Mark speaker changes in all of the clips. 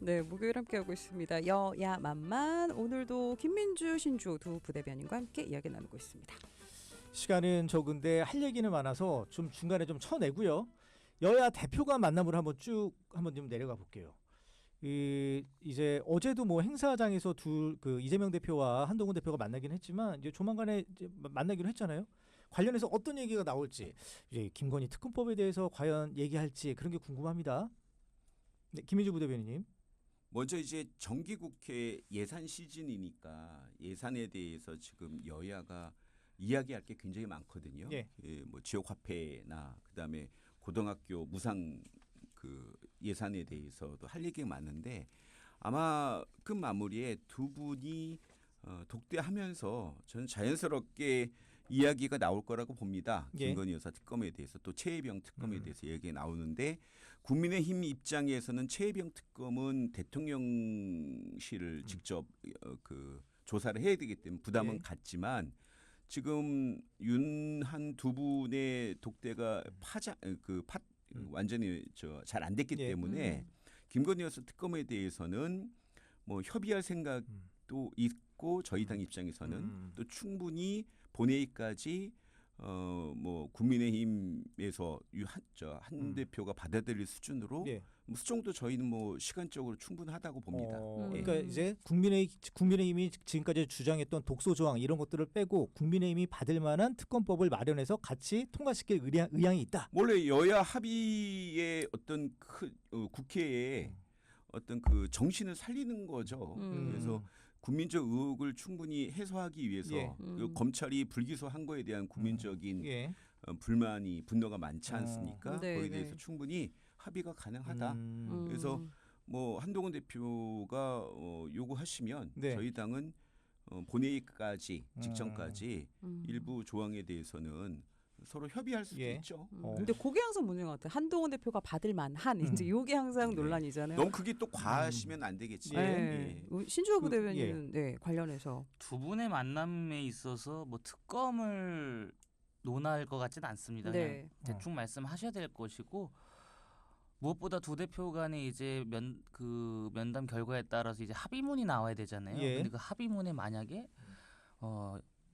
Speaker 1: 네, 목요일 함께하고 있습니다. 여야 만만. 오늘도 김민주, 신주호 두 부대변인과 함께 이야기 나누고 있습니다.
Speaker 2: 시간은 적은데 할 얘기는 많아서 좀 중간에 좀 쳐내고요. 여야 대표가 만남을 한번 좀 내려가 볼게요. 이제 어제도 뭐 행사장에서 이재명 대표와 한동훈 대표가 만나긴 했지만 이제 조만간에 이제 만나기로 했잖아요. 관련해서 어떤 얘기가 나올지, 이제 김건희 특검법에 대해서 과연 얘기할지 그런 게 궁금합니다. 네, 김민주 부대변인님.
Speaker 3: 먼저 이제 정기국회 예산 시즌이니까 예산에 대해서 지금 여야가 이야기할 게 굉장히 많거든요.
Speaker 2: 예.
Speaker 3: 뭐 지역 화폐나 그다음에 고등학교 무상 그 예산에 대해서도 할 얘기가 많은데 아마 그 마무리에 두 분이 독대하면서 저는 자연스럽게 이야기가 나올 거라고 봅니다.
Speaker 2: 예.
Speaker 3: 김건희 여사 특검에 대해서 또 최혜병 특검에 대해서 얘기가 나오는데 국민의힘 입장에서는 최혜병 특검은 대통령실을 직접 그 조사를 해야 되기 때문에 부담은
Speaker 2: 예.
Speaker 3: 갖지만 지금 윤한 두 분의 독대가 완전히 잘 안 됐기
Speaker 2: 예.
Speaker 3: 때문에 김건희 여사 특검에 대해서는 뭐 협의할 생각도 있고 저희 당 입장에서는 또 충분히 본회의까지 뭐 국민의힘에서 한 대표가 받아들일 수준으로
Speaker 2: 예.
Speaker 3: 뭐 수정도 저희는 뭐 시간적으로 충분하다고 봅니다.
Speaker 2: 그러니까 이제 국민의힘이 지금까지 주장했던 독소 조항 이런 것들을 빼고 국민의힘이 받을 만한 특검법을 마련해서 같이 통과시킬 의향이 있다.
Speaker 3: 원래 여야 합의의 어떤 국회에 어떤 그 정신을 살리는 거죠. 그래서 국민적 의혹을 충분히 해소하기 위해서
Speaker 2: 예.
Speaker 3: 그 검찰이 불기소한 거에 대한 국민적인
Speaker 2: 예.
Speaker 3: 분노가 많지 않습니까?
Speaker 1: 네,
Speaker 3: 거기에
Speaker 1: 네.
Speaker 3: 대해서 충분히 합의가 가능하다. 그래서 뭐 한동훈 대표가 요구하시면
Speaker 2: 네.
Speaker 3: 저희 당은 본회의까지 직전까지 일부 조항에 대해서는 서로 협의할 수도
Speaker 2: 예.
Speaker 3: 있죠.
Speaker 1: 근데 그게 항상 문제인 것 같아요. 한동훈 대표가 받을 만한 이제 요게 항상 논란이잖아요.
Speaker 3: 너무 그게 또 과하시면 안 되겠지.
Speaker 1: 네.
Speaker 3: 예.
Speaker 1: 신주호 부대변인은 네, 관련해서
Speaker 4: 두 분의 만남에 있어서 뭐 특검을 논할 것 같지는 않습니다.
Speaker 1: 네.
Speaker 4: 그냥 대충 말씀하셔야 될 것이고 무엇보다 두 대표 간에 이제 면담 결과에 따라서 이제 합의문이 나와야 되잖아요.
Speaker 2: 예.
Speaker 4: 근데 그 합의문에 만약에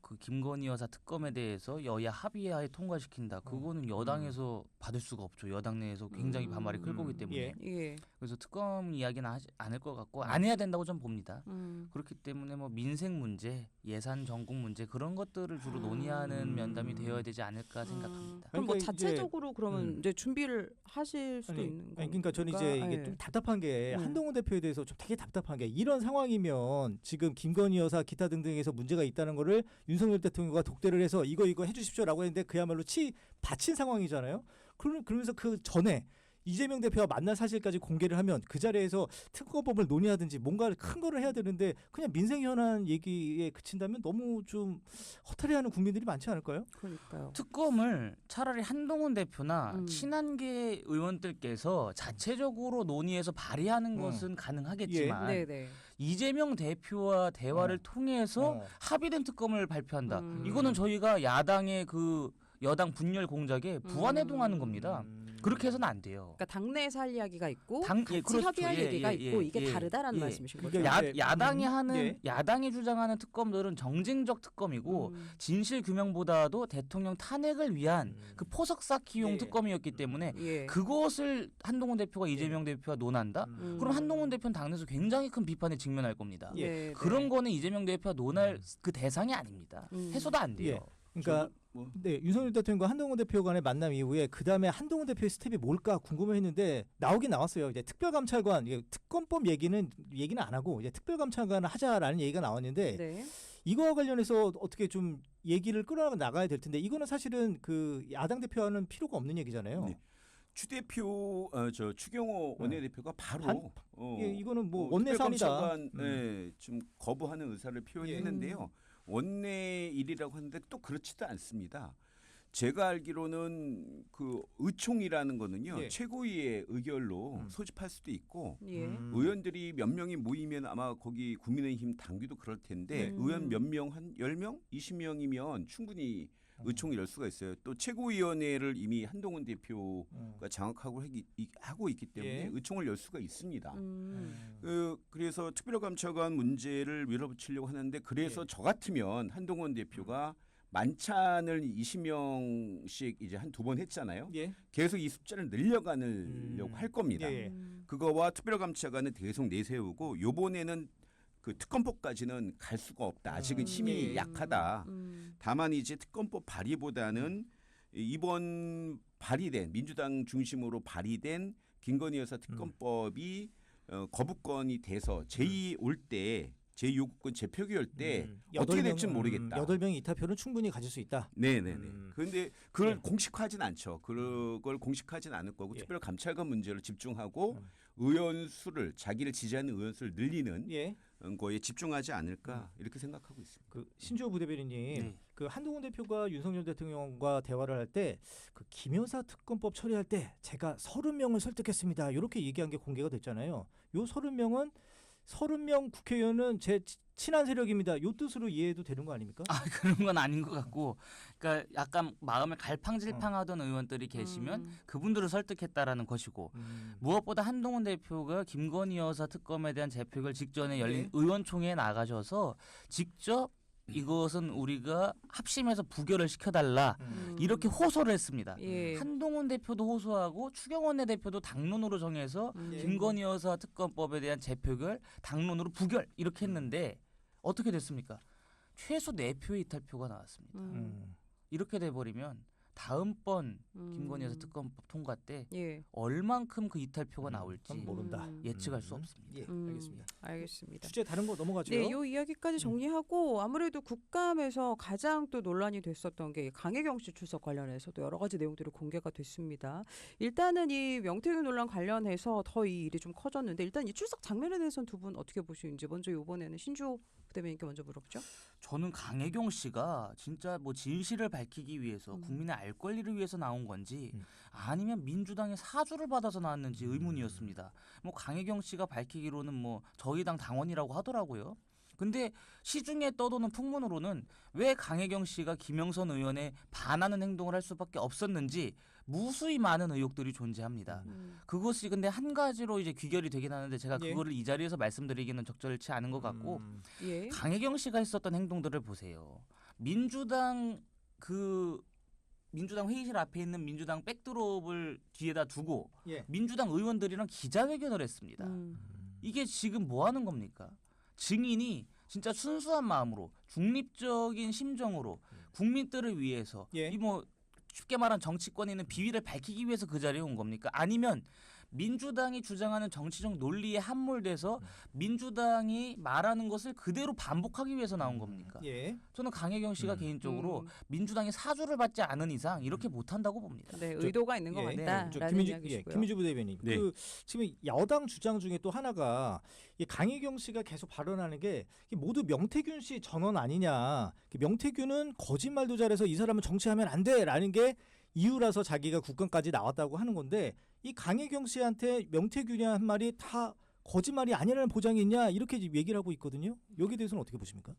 Speaker 4: 그 김건희 여사 특검에 대해서 여야 합의하에 통과시킨다. 그거는 여당에서 받을 수가 없죠. 여당 내에서 굉장히 반발이 클 거기 때문에.
Speaker 2: 예.
Speaker 1: 예.
Speaker 4: 그래서 특검 이야기는 하지 않을 것 같고 안 해야 된다고 좀 봅니다. 그렇기 때문에 뭐 민생 문제, 예산 전국 문제 그런 것들을 주로 논의하는 면담이 되어야 되지 않을까 생각합니다.
Speaker 1: 그럼 뭐
Speaker 2: 그러니까
Speaker 1: 자체적으로 그러면 이제 준비를 하실 수도 있는 건가?
Speaker 2: 그러니까 저는 이제 이게 좀 답답한 게 한동훈 대표에 대해서 좀 되게 답답한 게 이런 상황이면 지금 김건희 여사 기타 등등에서 문제가 있다는 거를 윤석열 대통령과 독대를 해서 이거 해주십시오라고 했는데 그야말로 바친 상황이잖아요. 그러면서 그 전에 이재명 대표와 만날 사실까지 공개를 하면 그 자리에서 특검법을 논의하든지 뭔가 큰 거를 해야 되는데 그냥 민생 현안 얘기에 그친다면 너무 좀 허탈해하는 국민들이 많지 않을까요?
Speaker 1: 그러니까요.
Speaker 4: 특검을 차라리 한동훈 대표나 친한계 의원들께서 자체적으로 논의해서 발의하는 것은 가능하겠지만
Speaker 1: 네, 네.
Speaker 4: 이재명 대표와 대화를 통해서 합의된 특검을 발표한다. 이거는 저희가 야당의 그 여당 분열 공작에 부안해동하는 겁니다. 그렇게 해서는 안 돼요.
Speaker 1: 그러니까 당내에서 할 이야기가 있고
Speaker 4: 예,
Speaker 1: 같이
Speaker 4: 그렇죠.
Speaker 1: 협의할
Speaker 4: 예,
Speaker 1: 얘기가
Speaker 4: 예,
Speaker 1: 있고
Speaker 4: 예,
Speaker 1: 이게
Speaker 4: 예,
Speaker 1: 다르다라는
Speaker 4: 예.
Speaker 1: 말씀이신 거죠.
Speaker 2: 그러니까
Speaker 4: 야당이 하는
Speaker 2: 예.
Speaker 4: 야당이 주장하는 특검들은 정쟁적 특검이고 진실 규명보다도 대통령 탄핵을 위한 그 포석 쌓기용
Speaker 2: 예.
Speaker 4: 특검이었기 때문에
Speaker 1: 예.
Speaker 4: 그것을 한동훈 대표가 이재명 대표와 논한다? 그럼 한동훈 대표는 당내에서 굉장히 큰 비판에 직면할 겁니다.
Speaker 2: 예.
Speaker 1: 네,
Speaker 4: 그런
Speaker 1: 네.
Speaker 4: 거는 이재명 대표가 논할 그 대상이 아닙니다. 해소도 안 돼요.
Speaker 2: 예. 그러니까 네, 윤석열 대통령과 한동훈 대표 간의 만남 이후에 그 다음에 한동훈 대표의 스텝이 뭘까 궁금했는데 나오긴 나왔어요. 이제 특별감찰관, 특검법 얘기는 안 하고 이제 특별감찰관을 하자라는 얘기가 나왔는데
Speaker 1: 네.
Speaker 2: 이거와 관련해서 어떻게 좀 얘기를 끌어나가야 될 텐데 이거는 사실은 그 야당 대표와는 필요가 없는 얘기잖아요.
Speaker 3: 네. 추 대표, 추경호 원내대표가 바로
Speaker 2: 예, 이거는 뭐 원내사안이다.
Speaker 3: 좀 거부하는 의사를 표현했는데요. 원내 일이라고 하는데 또 그렇지도 않습니다. 제가 알기로는 그 의총이라는 거는요.
Speaker 2: 예.
Speaker 3: 최고위의 의결로 소집할 수도 있고
Speaker 1: 예.
Speaker 3: 의원들이 몇 명이 모이면 아마 거기 국민의힘 당규도 그럴 텐데 의원 몇 명, 한 10명, 20명이면 충분히 의총을 열 수가 있어요. 또 최고위원회를 이미 한동훈 대표가 장악하고 하고 있기 때문에
Speaker 2: 예.
Speaker 3: 의총을 열 수가 있습니다.
Speaker 1: 음.
Speaker 3: 그래서 특별감찰관 문제를 밀어붙이려고 하는데 그래서
Speaker 2: 예.
Speaker 3: 저 같으면 한동훈 대표가 만찬을 20명씩 이제 한 2번 했잖아요.
Speaker 2: 예.
Speaker 3: 계속 이 숫자를 늘려가려고 할 겁니다.
Speaker 2: 예.
Speaker 3: 그거와 특별감찰관을 계속 내세우고 요번에는 그 특검법까지는 갈 수가 없다. 아직은 힘이
Speaker 2: 예.
Speaker 3: 약하다. 다만 이제 특검법 발의보다는 이번 발의된 민주당 중심으로 발의된 김건희 여사 특검법이 거부권이 돼서 제2 올 때 제2요구권 재표결 때 어떻게 될지 모르겠다.
Speaker 2: 8명의 이탈표는 충분히 가질 수 있다.
Speaker 3: 네네네. 그런데 그걸
Speaker 2: 네.
Speaker 3: 공식화하진 않죠. 그걸 공식화하진 않을 거고
Speaker 2: 예.
Speaker 3: 특별감찰관 문제를 집중하고 의원 수를 자기를 지지하는 의원 수를 늘리는
Speaker 2: 예.
Speaker 3: 거에 집중하지 않을까 이렇게 생각하고 있습니다.
Speaker 2: 그 신주호 부대변인님,
Speaker 4: 네.
Speaker 2: 그 한동훈 대표가 윤석열 대통령과 대화를 할 때 그 김여사 특검법 처리할 때 제가 30명을 설득했습니다. 이렇게 얘기한 게 공개가 됐잖아요. 요 30명은 30명 국회의원은 제 친한 세력입니다. 요 뜻으로 이해해도 되는 거 아닙니까?
Speaker 4: 아 그런 건 아닌 것 같고, 그러니까 약간 마음을 갈팡질팡하던 의원들이 계시면 그분들을 설득했다라는 것이고, 무엇보다 한동훈 대표가 김건희 여사 특검에 대한 재표결 직전에 열린
Speaker 2: 네.
Speaker 4: 의원총회에 나가셔서 직접 이것은 우리가 합심해서 부결을 시켜달라 이렇게 호소를 했습니다.
Speaker 1: 예.
Speaker 4: 한동훈 대표도 호소하고 추경원 대표도 당론으로 정해서
Speaker 2: 예.
Speaker 4: 김건희 여사 특검법에 대한 재표결 당론으로 부결 이렇게 했는데 어떻게 됐습니까? 최소 4표의 이탈표가 나왔습니다. 이렇게 돼버리면 다음번 김건희 여사 특검법 통과 때
Speaker 1: 예.
Speaker 4: 얼만큼 그 이탈표가 나올지
Speaker 2: 그건 모른다.
Speaker 4: 예측할 수 없습니다.
Speaker 2: 예, 알겠습니다.
Speaker 1: 알겠습니다.
Speaker 2: 주제 다른 거 넘어가죠.
Speaker 1: 네, 요 이야기까지 정리하고 아무래도 국감에서 가장 또 논란이 됐었던 게 강혜경 씨 출석 관련해서도 여러 가지 내용들이 공개가 됐습니다. 일단은 이 명태균 논란 관련해서 더 이 일이 좀 커졌는데 일단 이 출석 장면에 대해서는 두 분 어떻게 보시는지 먼저 이번에는 신주호 부대변인께 먼저 물어보죠.
Speaker 4: 저는 강혜경 씨가 진짜 뭐 진실을 밝히기 위해서 국민의 알 권리를 위해서 나온 건지 아니면 민주당의 사주를 받아서 나왔는지 의문이었습니다. 뭐 강혜경 씨가 밝히기로는 뭐 저희 당 당원이라고 하더라고요. 근데 시중에 떠도는 풍문으로는 왜 강혜경 씨가 김영선 의원에 반하는 행동을 할 수밖에 없었는지 무수히 많은 의혹들이 존재합니다. 그것이 근데 한 가지로 이제 귀결이 되긴 하는데 제가
Speaker 2: 예.
Speaker 4: 그거를 이 자리에서 말씀드리기는 적절치 않은 것 같고
Speaker 1: 예.
Speaker 4: 강혜경 씨가 했었던 행동들을 보세요. 민주당 회의실 앞에 있는 민주당 백드롭을 뒤에다 두고
Speaker 2: 예.
Speaker 4: 민주당 의원들이랑 기자회견을 했습니다. 이게 지금 뭐 하는 겁니까? 증인이 진짜 순수한 마음으로 중립적인 심정으로 국민들을 위해서
Speaker 2: 예.
Speaker 4: 이 뭐 쉽게 말하면 정치권에 있는 비위를 밝히기 위해서 그 자리에 온 겁니까? 아니면 민주당이 주장하는 정치적 논리에 함몰돼서 민주당이 말하는 것을 그대로 반복하기 위해서 나온 겁니까?
Speaker 2: 예.
Speaker 4: 저는 강혜경 씨가 개인적으로 민주당의 사주를 받지 않은 이상 이렇게 못한다고 봅니다.
Speaker 1: 네, 의도가 있는 것
Speaker 2: 예.
Speaker 1: 같다라는 이야기시고요.
Speaker 2: 김민주 부대변인.
Speaker 1: 네.
Speaker 2: 그 지금 여당 주장 중에 또 하나가 이 강혜경 씨가 계속 발언하는 게 이게 모두 명태균 씨 전원 아니냐. 명태균은 거짓말도 잘해서 이 사람은 정치하면 안 돼라는 게 이유라서 자기가 국감까지 나왔다고 하는 건데 이 강혜경 씨한테 명태균이 한 말이 다 거짓말이 아니라는 보장이 있냐 이렇게 지금 얘기를 하고 있거든요. 여기에 대해서는 어떻게 보십니까?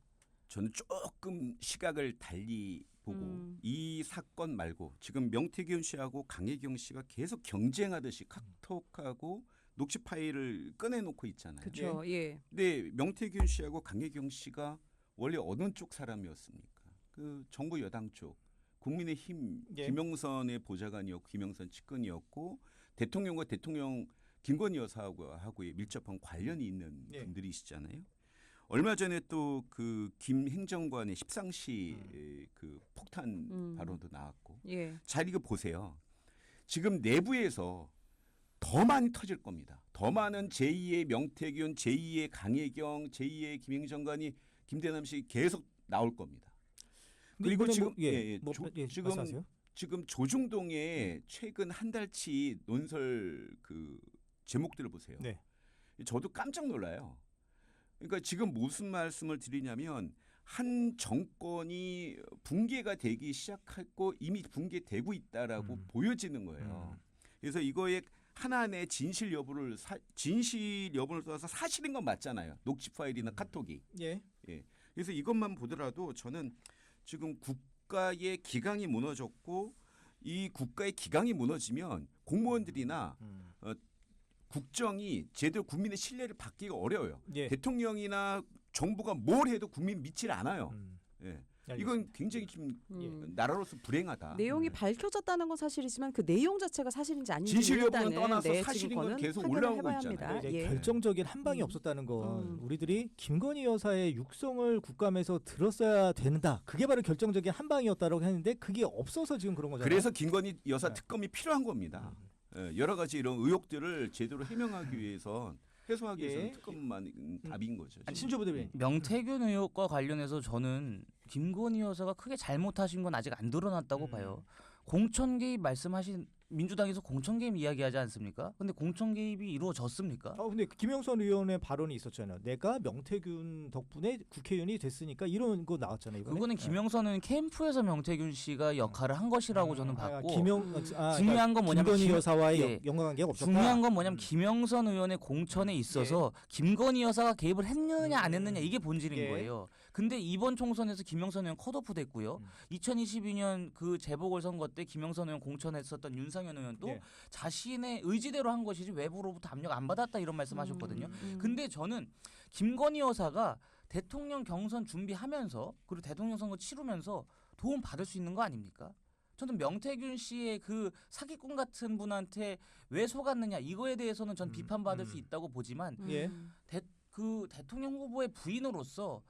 Speaker 3: 저는 조금 시각을 달리 보고 이 사건 말고 지금 명태균 씨하고 강혜경 씨가 계속 경쟁하듯이 카톡하고 녹취 파일을 꺼내놓고 있잖아요.
Speaker 1: 그렇죠. 예.
Speaker 3: 근데 명태균 씨하고 강혜경 씨가 원래 어느 쪽 사람이었습니까? 그 정부 여당 쪽. 국민의힘
Speaker 2: 예.
Speaker 3: 김영선의 보좌관이었고 김영선 측근이었고 대통령과 대통령 김건희 여사하고의 밀접한 관련이 있는
Speaker 2: 예.
Speaker 3: 분들이시잖아요. 얼마 전에 또 그 김 행정관의 십상시 그 폭탄 발언도 나왔고.
Speaker 1: 예.
Speaker 3: 잘 이거 보세요. 지금 내부에서 더 많이 터질 겁니다. 더 많은 제2의 명태균, 제2의 강혜경, 제2의 김 행정관이 김대남 씨 계속 나올 겁니다. 그리고 지금 지금 조중동의 최근 한 달치 논설 그 제목들을 보세요.
Speaker 2: 네.
Speaker 3: 저도 깜짝 놀라요. 그러니까 지금 무슨 말씀을 드리냐면 한 정권이 붕괴가 되기 시작했고 이미 붕괴되고 있다라고 보여지는 거예요. 그래서 이거에 하나의 진실 여부를 떠나서 사실인 건 맞잖아요. 녹취 파일이나 카톡이.
Speaker 2: 예.
Speaker 3: 예. 그래서 이것만 보더라도 저는 지금 국가의 기강이 무너졌고 이 국가의 기강이 무너지면 공무원들이나 국정이 제대로 국민의 신뢰를 받기가 어려워요.
Speaker 2: 예.
Speaker 3: 대통령이나 정부가 뭘 해도 국민 믿질 않아요. 예. 이건 굉장히 좀 나라로서 불행하다.
Speaker 1: 내용이 밝혀졌다는 건 사실이지만 그 내용 자체가 사실인지 아닌지
Speaker 3: 진실 여부는
Speaker 1: 일단은
Speaker 3: 떠나서
Speaker 1: 네,
Speaker 3: 사실인
Speaker 1: 지금
Speaker 3: 건
Speaker 1: 거는
Speaker 3: 계속
Speaker 1: 확인을
Speaker 3: 올라오고
Speaker 1: 해봐야
Speaker 3: 있잖아요.
Speaker 1: 합니다.
Speaker 2: 이제
Speaker 1: 예.
Speaker 2: 결정적인 한 방이 없었다는 건
Speaker 1: 음.
Speaker 2: 우리들이 김건희 여사의 육성을 국감에서 들었어야 된다. 그게 바로 결정적인 한 방이었다라고 했는데 그게 없어서 지금 그런 거잖아요.
Speaker 3: 그래서 김건희 여사
Speaker 2: 네.
Speaker 3: 특검이 필요한 겁니다. 예, 여러 가지 이런 의혹들을 제대로 해명하기 위해서 해소하기 위해서
Speaker 2: 예.
Speaker 3: 특검만 답인 거죠.
Speaker 2: 아니, 신조 부대변인.
Speaker 4: 명태균 의혹과 관련해서 저는 김건희 여사가 크게 잘못하신 건 아직 안 드러났다고 봐요. 공천 개입 말씀하신 민주당에서 공천 개입 이야기하지 않습니까? 근데 공천 개입이 이루어졌습니까?
Speaker 2: 근데 김영선 의원의 발언이 있었잖아요. 내가 명태균 덕분에 국회의원이 됐으니까 이런 거 나왔잖아요. 이번에.
Speaker 4: 그거는 김영선 의원 캠프에서 명태균 씨가 역할을 한 것이라고 저는 봤고 중요한 건 뭐냐면
Speaker 2: 김건희 여사와의
Speaker 4: 예.
Speaker 2: 연관관계가 없었다.
Speaker 4: 중요한 건 뭐냐면 김영선 의원의 공천에 있어서 김건희 여사가 개입을 했느냐 안 했느냐 이게 본질인
Speaker 2: 예.
Speaker 4: 거예요. 근데 이번 총선에서 김영선 의원 컷오프 됐고요. 2022년 그 재보궐선거 때 김영선 의원 공천했었던 윤상현 의원도
Speaker 2: 예.
Speaker 4: 자신의 의지대로 한 것이지 외부로부터 압력 안 받았다 이런 말씀하셨거든요.
Speaker 1: 음.
Speaker 4: 근데 저는 김건희 여사가 대통령 경선 준비하면서 그리고 대통령 선거 치르면서 도움 받을 수 있는 거 아닙니까? 저는 명태균 씨의 그 사기꾼 같은 분한테 왜 속았느냐 이거에 대해서는 전 비판받을 수 있다고 보지만
Speaker 2: 예.
Speaker 4: 그 대통령 후보의 부인으로서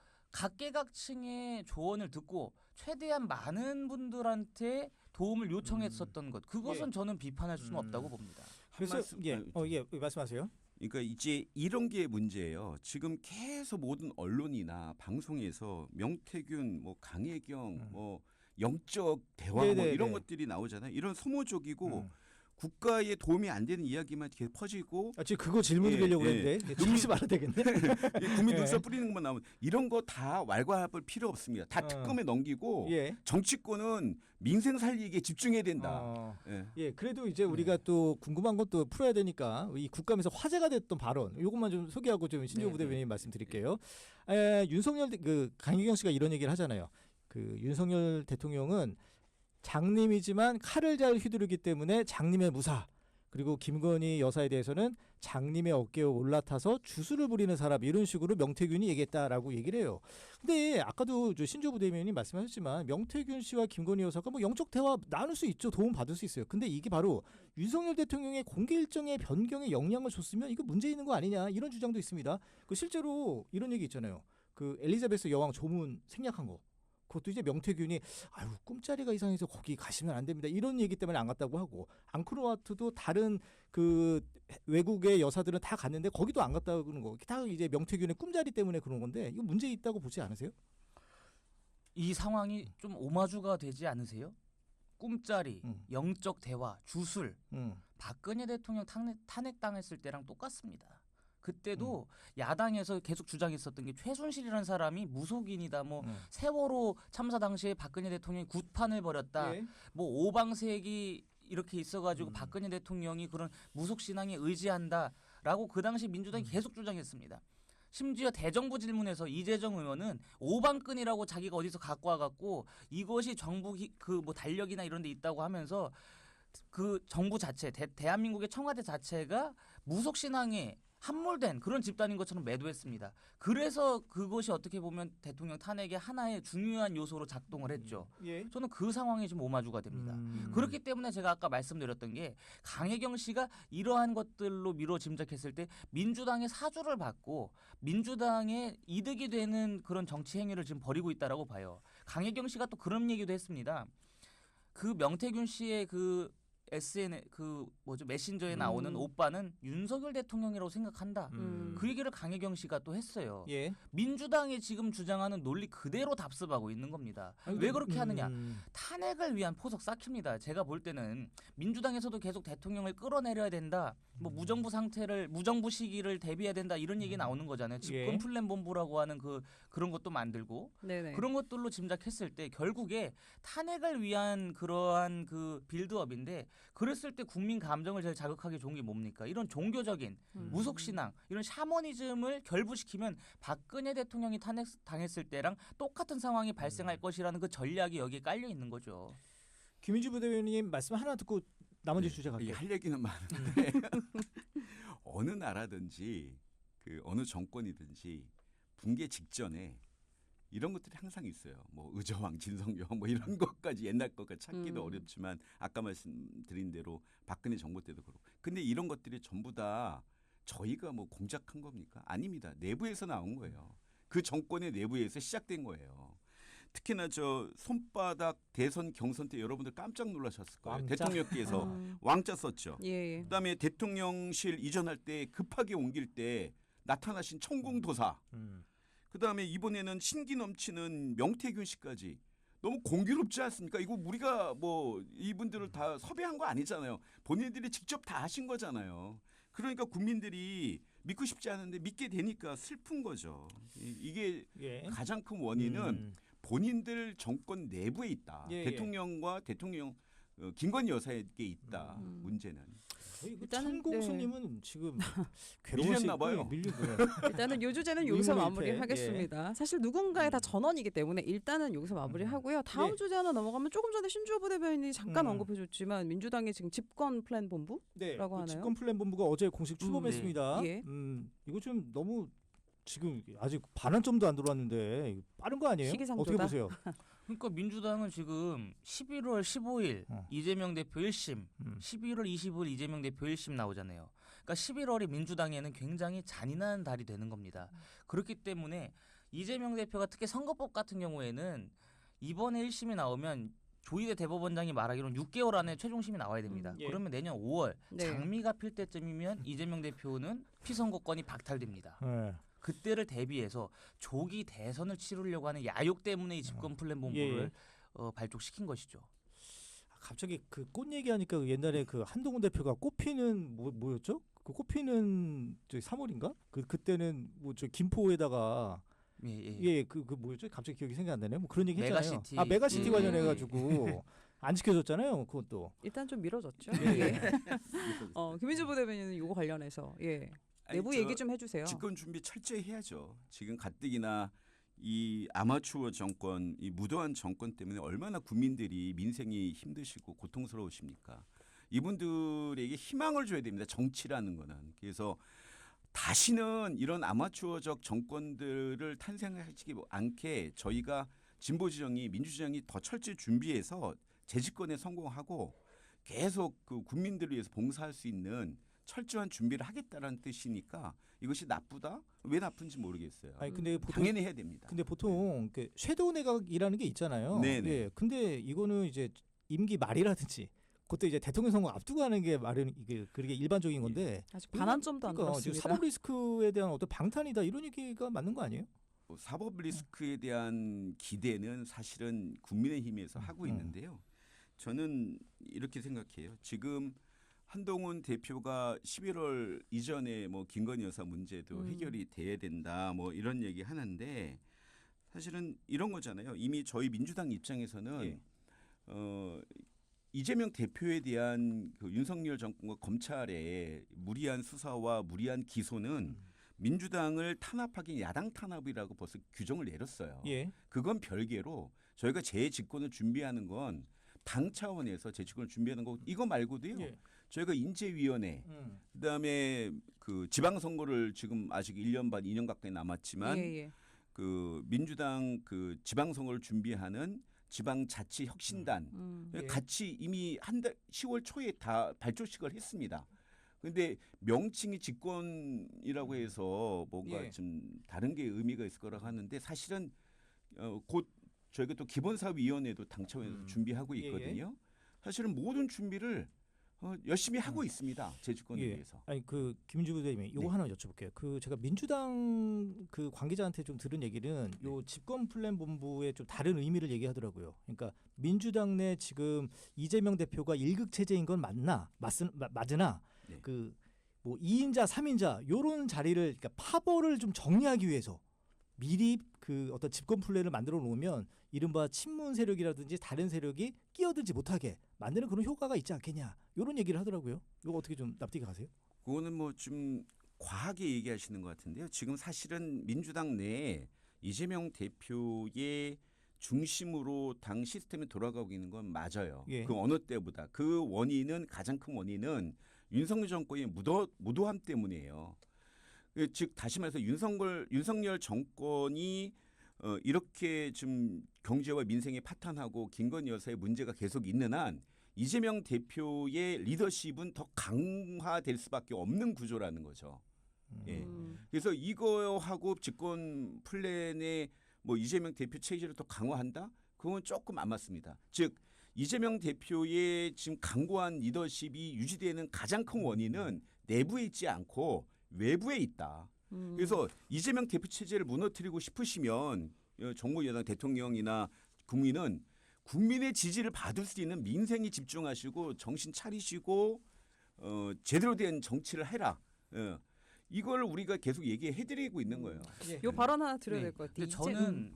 Speaker 4: 각계각층의 조언을 듣고 최대한 많은 분들한테 도움을 요청했었던 것 그것은
Speaker 2: 예.
Speaker 4: 저는 비판할 수는 없다고 봅니다.
Speaker 2: 그래서
Speaker 3: 말씀-
Speaker 2: 예, 말씀하세요.
Speaker 3: 그러니까 이제 이런 게 문제예요. 지금 계속 모든 언론이나 방송에서 명태균, 뭐 강혜경, 뭐 영적 대화 뭐
Speaker 2: 네네네.
Speaker 3: 이런 것들이 나오잖아요. 이런 소모적이고
Speaker 2: 음.
Speaker 3: 국가에 도움이 안 되는 이야기만 계속 퍼지고
Speaker 2: 지금 그거 질문
Speaker 3: 예,
Speaker 2: 드리려고
Speaker 3: 예.
Speaker 2: 했는데 눈치 말아야 되겠네.
Speaker 3: 국민
Speaker 2: 예.
Speaker 3: 눈썹 뿌리는 것만 나오면 이런 거 다 왈가왈부 필요 없습니다. 다 특검에 넘기고
Speaker 2: 예.
Speaker 3: 정치권은 민생 살리기에 집중해야 된다. 예.
Speaker 2: 예, 그래도 이제 우리가 또 궁금한 것도 풀어야 되니까 이 국감에서 화제가 됐던 발언, 이것만 좀 소개하고 좀 신조
Speaker 4: 네,
Speaker 2: 부대변인 말씀드릴게요. 윤석열 그 강희경 씨가 이런 얘기를 하잖아요. 그 윤석열 대통령은 장님이지만 칼을 잘 휘두르기 때문에 장님의 무사. 그리고 김건희 여사에 대해서는 장님의 어깨에 올라타서 주술을 부리는 사람 이런 식으로 명태균이 얘기했다라고 얘기를 해요. 근데 아까도 신조 부대변인이 말씀하셨지만 명태균 씨와 김건희 여사가 뭐 영적 대화 나눌 수 있죠. 도움 받을 수 있어요. 근데 이게 바로 윤석열 대통령의 공개 일정의 변경에 영향을 줬으면 이거 문제 있는 거 아니냐 이런 주장도 있습니다. 그 실제로 이런 얘기 있잖아요. 그 엘리자베스 여왕 조문 생략한 거. 그것도 이제 명태균이 아유 꿈자리가 이상해서 거기 가시면 안 됩니다. 이런 얘기 때문에 안 갔다고 하고 앙코르와트도 다른 그 외국의 여사들은 다 갔는데 거기도 안 갔다고 그러는 거. 다 이제 명태균의 꿈자리 때문에 그런 건데 이거 문제 있다고 보지 않으세요?
Speaker 4: 이 상황이 좀 오마주가 되지 않으세요? 꿈자리, 영적 대화, 주술 박근혜 대통령 탄핵당했을 때랑 똑같습니다. 그때도 야당에서 계속 주장했었던 게 최순실이라는 사람이 무속인이다. 뭐 세월호 참사 당시에 박근혜 대통령이 굿판을 벌였다.
Speaker 2: 예.
Speaker 4: 뭐 오방색이 이렇게 있어가지고 박근혜 대통령이 그런 무속 신앙에 의지한다라고 그 당시 민주당이 계속 주장했습니다. 심지어 대정부 질문에서 이재정 의원은 오방끈이라고 자기가 어디서 갖고 와갖고 이것이 정부 그 뭐 달력이나 이런 데 있다고 하면서 그 정부 자체 대한민국의 청와대 자체가 무속 신앙에 함몰된 그런 집단인 것처럼 매도했습니다. 그래서 그것이 어떻게 보면 대통령 탄핵의 하나의 중요한 요소로 작동을 했죠.
Speaker 2: 예.
Speaker 4: 저는 그 상황이 좀 오마주가 됩니다. 그렇기 때문에 제가 아까 말씀드렸던 게 강혜경 씨가 이러한 것들로 미뤄 짐작했을 때 민주당의 사주를 받고 민주당의 이득이 되는 그런 정치 행위를 지금 벌이고 있다라고 봐요. 강혜경 씨가 또 그런 얘기도 했습니다. 그 명태균 씨의 그 SN 그 뭐죠 메신저에 나오는 오빠는 윤석열 대통령이라고 생각한다. 그 얘기를 강혜경 씨가 또 했어요.
Speaker 2: 예.
Speaker 4: 민주당이 지금 주장하는 논리 그대로 답습하고 있는 겁니다. 왜 그렇게 하느냐? 탄핵을 위한 포석 쌓깁니다. 제가 볼 때는 민주당에서도 계속 대통령을 끌어내려야 된다. 뭐 무정부 무정부 시기를 대비해야 된다 이런 얘기 나오는 거잖아요. 집권
Speaker 2: 예.
Speaker 4: 플랜 본부라고 하는 그런 것도 만들고
Speaker 1: 네네.
Speaker 4: 그런 것들로 짐작했을 때 결국에 탄핵을 위한 그러한 그 빌드업인데 그랬을 때 국민 감정을 제일 자극하기 좋은 게 뭡니까? 이런 종교적인 무속신앙, 이런 샤머니즘을 결부시키면 박근혜 대통령이 탄핵당했을 때랑 똑같은 상황이 발생할 것이라는 그 전략이 여기에 깔려 있는 거죠.
Speaker 2: 김민주 부대변인 말씀 하나 듣고 나머지 주제 갈게요.
Speaker 3: 할 얘기는 많은데 어느 나라든지 그 어느 정권이든지 붕괴 직전에 이런 것들이 항상 있어요. 뭐 의저왕, 진성여왕 뭐 이런 것까지 옛날 것까지 찾기도 어렵지만 아까 말씀드린 대로 박근혜 정부 때도 그렇고. 근데 이런 것들이 전부 다 저희가 뭐 공작한 겁니까? 아닙니다. 내부에서 나온 거예요. 그 정권의 내부에서 시작된 거예요. 특히나 저 손바닥 대선 경선 때 여러분들 깜짝 놀라셨을 거예요.
Speaker 2: 왕자?
Speaker 3: 대통령께서 왕자 썼죠.
Speaker 1: 예.
Speaker 3: 그다음에 대통령실 이전할 때 급하게 옮길 때 나타나신 천공도사. 그다음에 이번에는 신기 넘치는 명태균 씨까지 너무 공교롭지 않습니까? 이거 우리가 뭐 이분들을 다 섭외한 거 아니잖아요. 본인들이 직접 다 하신 거잖아요. 그러니까 국민들이 믿고 싶지 않은데 믿게 되니까 슬픈 거죠. 이게
Speaker 2: 예.
Speaker 3: 가장 큰 원인은 본인들 정권 내부에 있다.
Speaker 2: 예, 예.
Speaker 3: 대통령과 대통령 김건희 여사에게 있다. 문제는.
Speaker 1: 일단은,
Speaker 2: 천공수님은 지금
Speaker 3: 밀렸나 봐요.
Speaker 2: 밀리고요.
Speaker 1: 일단은 요 주제는 여기서
Speaker 2: 의문의
Speaker 1: 마무리하겠습니다. 사실 누군가의 다 전원이기 때문에 일단은 여기서 마무리하고요. 다음
Speaker 2: 네.
Speaker 1: 주제 하나 넘어가면 조금 전에 신주호 부대변인이 잠깐 언급해줬지만 민주당의 지금 집권 플랜 본부?
Speaker 2: 네,
Speaker 1: 라고 하나요?
Speaker 2: 집권 플랜 본부가 어제 공식 출범했습니다.
Speaker 1: 네. 예.
Speaker 2: 이거 좀 너무 지금 아직 반환점도 안 들어왔는데 이거 빠른 거 아니에요?
Speaker 1: 시기상조다.
Speaker 2: 어떻게 보세요?
Speaker 4: 그러니까 민주당은 지금 11월 15일 이재명 대표 1심, 11월 25일 이재명 대표 1심 나오잖아요. 그러니까 11월이 민주당에는 굉장히 잔인한 달이 되는 겁니다. 그렇기 때문에 이재명 대표가 특히 선거법 같은 경우에는 이번에 1심이 나오면 조희대 대법원장이 말하기로는 6개월 안에 최종심이 나와야 됩니다.
Speaker 2: 예.
Speaker 4: 그러면 내년 5월
Speaker 1: 네.
Speaker 4: 장미가 필 때쯤이면 이재명 대표는 피선거권이 박탈됩니다.
Speaker 2: 네.
Speaker 4: 그때를 대비해서 조기 대선을 치르려고 하는 야욕 때문에 이 집권 플랜 본부를 발족시킨 것이죠.
Speaker 2: 갑자기 그 꽃 얘기하니까 옛날에 그 한동훈 대표가 꽃피는 뭐였죠? 그 꽃피는 저 3월인가? 그때는 뭐 저 김포에다가 그 뭐였죠? 갑자기 기억이 생각 안 나네요. 뭐 그런 얘기 했잖아요.
Speaker 4: 메가시티.
Speaker 2: 메가시티 관련해 가지고 안 지켜졌잖아요. 그것도.
Speaker 1: 일단 좀 미뤄졌죠.
Speaker 2: 예.
Speaker 1: 예. 김민주 부대변인은 이거 관련해서 내부 얘기 좀 해주세요.
Speaker 3: 집권 준비 철저히 해야죠. 지금 가뜩이나 이 아마추어 정권, 이 무도한 정권 때문에 얼마나 국민들이 민생이 힘드시고 고통스러우십니까? 이분들에게 희망을 줘야 됩니다. 정치라는 거는. 그래서 다시는 이런 아마추어적 정권들을 탄생하지 않게 저희가 진보지정이 민주지정이 더 철저히 준비해서 재집권에 성공하고 계속 그 국민들을 위해서 봉사할 수 있는 철저한 준비를 하겠다라는 뜻이니까 이것이 나쁘다? 왜 나쁜지 모르겠어요.
Speaker 2: 아니 근데 보통
Speaker 3: 당연히 해야 됩니다.
Speaker 2: 근데 보통 그 섀도우 내각이라는 게 있잖아요.
Speaker 3: 네네.
Speaker 2: 예. 근데 이거는 이제 임기 말이라든지 그것도 이제 대통령 선거 앞두고 하는 게 말은 이게 그게 일반적인 건데
Speaker 1: 아직 반환점도 안
Speaker 2: 그러니까 지금
Speaker 1: 들었습니다.
Speaker 2: 사법 리스크에 대한 어떤 방탄이다 이런 얘기가 맞는 거 아니에요?
Speaker 3: 사법 리스크에 대한 기대는 사실은 국민의힘에서 하고 있는데요. 저는 이렇게 생각해요. 지금 한동훈 대표가 11월 이전에 뭐 김건희 여사 문제도 해결이 돼야 된다 뭐 이런 얘기 하는데 사실은 이런 거잖아요. 이미 저희 민주당 입장에서는 이재명 대표에 대한 그 윤석열 정권과 검찰의 무리한 수사와 무리한 기소는 민주당을 탄압하기 야당 탄압이라고 벌써 규정을 내렸어요.
Speaker 2: 예.
Speaker 3: 그건 별개로 저희가 재집권을 준비하는 건 당 차원에서 재집권을 준비하는 거 이거 말고도요.
Speaker 2: 예.
Speaker 3: 저희가 인재위원회 그다음에 그 지방선거를 지금 아직 1년 반 2년 가까이 남았지만 그 민주당 그 지방선거를 준비하는 지방자치혁신단
Speaker 2: 예.
Speaker 3: 같이 이미 한 달 10월 초에 다 발족식을 했습니다. 그런데 명칭이 집권이라고 해서 뭔가
Speaker 2: 예.
Speaker 3: 좀 다른 게 의미가 있을 거라고 하는데 사실은 곧 저희가 또 기본사위원회도 당 차원에서 준비하고 있거든요. 사실은 모든 준비를 열심히 하고 있습니다. 재집권을 위해서.
Speaker 2: 아니 그 김민주 부대님이 요거 하나 여쭤볼게요. 그 제가 민주당 그 관계자한테 좀 들은 얘기는 요 집권 플랜 본부의 좀 다른 의미를 얘기하더라고요. 그러니까 민주당 내 지금 이재명 대표가 일극 체제인 건 맞으나
Speaker 3: 네.
Speaker 2: 그 뭐 2인자, 3인자 요런 자리를 그러니까 파벌을 좀 정리하기 위해서 미리 그 어떤 집권 플랜을 만들어 놓으면 이른바 친문 세력이라든지 다른 세력이 끼어들지 못하게 만드는 그런 효과가 있지 않겠냐 이런 얘기를 하더라고요. 이거 어떻게 좀 납득이 가세요?
Speaker 3: 그거는 뭐 좀 과하게 얘기하시는 것 같은데요. 지금 사실은 민주당 내에 이재명 대표의 중심으로 당 시스템이 돌아가고 있는 건 맞아요.
Speaker 2: 예.
Speaker 3: 그 어느 때보다 그 원인은 가장 큰 원인은 윤석열 정권의 무도함 때문이에요. 즉 다시 말해서 윤석열 정권이 이렇게 좀 경제와 민생이 파탄하고 김건희 여사의 문제가 계속 있는 한 이재명 대표의 리더십은 더 강화될 수밖에 없는 구조라는 거죠. 예. 그래서 이거하고 집권 플랜에 뭐 이재명 대표 체제를 더 강화한다? 그건 조금 안 맞습니다. 즉 이재명 대표의 지금 강고한 리더십이 유지되는 가장 큰 원인은 내부에 있지 않고 외부에 있다. 그래서 이재명 대표 체제를 무너뜨리고 싶으시면 정부 여당 대통령이나 국민은 국민의 지지를 받을 수 있는 민생에 집중하시고 정신 차리시고 제대로 된 정치를 해라. 이걸 우리가 계속 얘기해드리고 있는 거예요.
Speaker 1: 요 발언 하나 드려야
Speaker 4: 네.
Speaker 1: 될 것 같아요.
Speaker 4: 근데 저는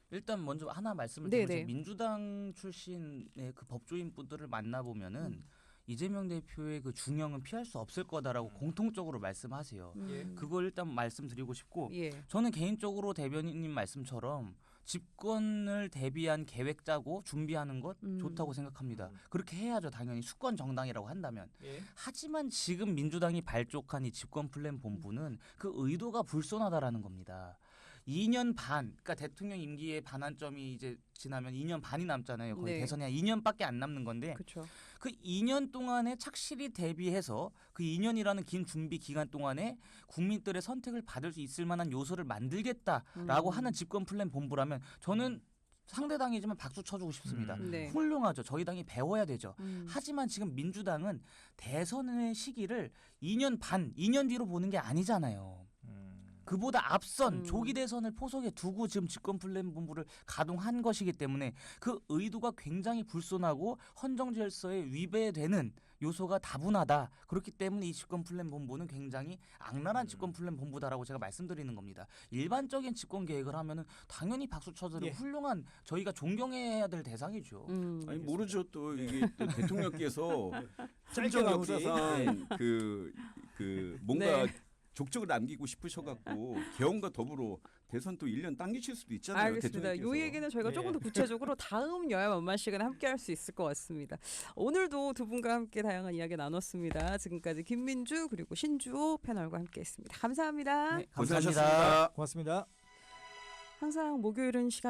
Speaker 4: 일단 먼저 하나 말씀을
Speaker 1: 네네.
Speaker 4: 드리면 민주당 출신의 그 법조인 분들을 만나보면은 이재명 대표의 그 중형은 피할 수 없을 거다라고 공통적으로 말씀하세요. 그걸 일단 말씀드리고 싶고
Speaker 1: 예.
Speaker 4: 저는 개인적으로 대변인님 말씀처럼 집권을 대비한 계획 짜고 준비하는 것 좋다고 생각합니다. 그렇게 해야죠. 당연히 수권 정당이라고 한다면. 하지만 지금 민주당이 발족한 이 집권 플랜 본부는 그 의도가 불손하다라는 겁니다. 2년 반, 그러니까 대통령 임기의 반환점이 이제 지나면 2년 반이 남잖아요. 거의
Speaker 1: 네.
Speaker 4: 대선이 한 2년밖에 안 남는 건데
Speaker 1: 그렇죠.
Speaker 4: 그 2년 동안에 착실히 대비해서 그 2년이라는 긴 준비 기간 동안에 국민들의 선택을 받을 수 있을 만한 요소를 만들겠다라고 하는 집권 플랜 본부라면 저는 상대당이지만 박수 쳐주고 싶습니다.
Speaker 1: 네.
Speaker 4: 훌륭하죠. 저희 당이 배워야 되죠. 하지만 지금 민주당은 대선의 시기를 2년 반, 2년 뒤로 보는 게 아니잖아요. 그보다 앞선 조기 대선을 포석에 두고 지금 집권 플랜 본부를 가동한 것이기 때문에 그 의도가 굉장히 불손하고 헌정 질서에 위배되는 요소가 다분하다. 그렇기 때문에 이 집권 플랜 본부는 굉장히 악랄한 집권 플랜 본부다라고 제가 말씀드리는 겁니다. 일반적인 집권 계획을 하면은 당연히 박수 쳐드리고 훌륭한 저희가 존경해야 될 대상이죠.
Speaker 3: 아니 모르죠. 또 이게 또 대통령께서
Speaker 2: 짧게
Speaker 3: 함정
Speaker 2: 나오지.
Speaker 3: 역사상 그 뭔가
Speaker 1: 네.
Speaker 3: 족적을 남기고 싶으셔갖고 개헌과 더불어 대선 또 1년 당기실 수도 있잖아요.
Speaker 1: 알겠습니다. 요
Speaker 3: 대통령께서.
Speaker 1: 얘기는 저희가
Speaker 2: 네.
Speaker 1: 조금 더 구체적으로 다음 여야 만만 시간에 함께 할 수 있을 것 같습니다. 오늘도 두 분과 함께 다양한 이야기 나눴습니다. 지금까지 김민주 그리고 신주호 패널과 함께했습니다. 감사합니다.
Speaker 4: 네, 감사합니다.
Speaker 3: 고생하셨습니다.
Speaker 2: 고맙습니다.
Speaker 1: 항상 목요일은 시간